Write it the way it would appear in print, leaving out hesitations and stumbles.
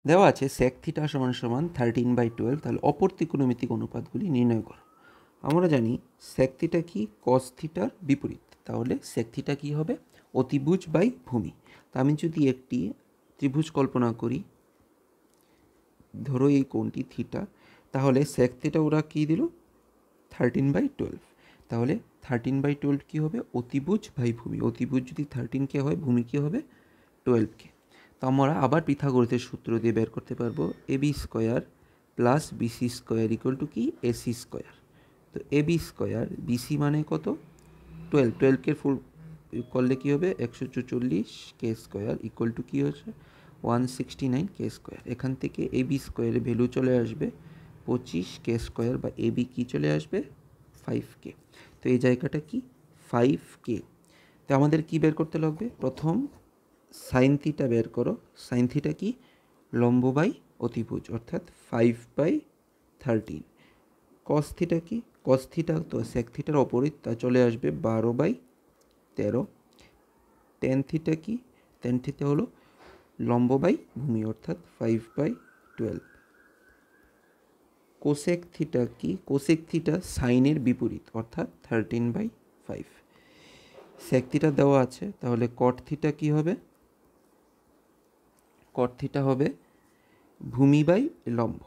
দেওয়া আছে sec theta সমান সমান 13/12, তাহলে অপর ত্রিকোণমিতিক অনুপাতগুলি নির্ণয় করো। আমরা জানি sec থিটা কি cos থিটার বিপরীত, তাহলে sec থিটা কি হবে অতিভুজ বাই ভূমি। তা আমি যদি একটি ত্রিভুজ কল্পনা করি, ধরো এই কোণটি থিটা, তাহলে sec থিটা ওরা কী দিল 13/12, তাহলে 13/12 কী হবে অতিভুজ বাই ভূমি। অতিভুজ যদি 13কে হয়, ভূমি কী হবে 12কে। তো আমরা আবার পিথাগোরাসের সূত্র দিয়ে বের করতে পারবো AB square plus BC square equal to কি এসি স্কোয়ার। তো এবি স্কোয়ার, বিসি মানে কত 12, 12কে ফুল করলে কী হবে 144 কে স্কোয়ার ইকুয়াল টু কী হচ্ছে 169 কে স্কোয়ার। এখান থেকে এবি স্কোয়ারের ভ্যালু চলে আসবে 25 কে স্কোয়ার, বা এবি কি চলে আসবে 5K। তো এই জায়গাটা কি 5K। তো আমাদের কি বের করতে লাগবে, প্রথম সাইন থিটা বের করো। সাইন থিটা কি লম্ব বাই অতিভুজ, অর্থাৎ 5/13। কস থিটা কি, কস থিটা তো সেক থিটার অপরীত, তা চলে আসবে 12/13। টেন থিটা কি, টেন থিটা হলো লম্ব বাই ভূমি, অর্থাৎ 5/12। কোসেক থিটা কি, কোসেক থিটা সাইনের বিপরীত, অর্থাৎ 13/5। সেক থিটা দেওয়া আছে, তাহলে কট থিটা কি হবে, কট থিটা হবে ভূমি বাই লম্ব।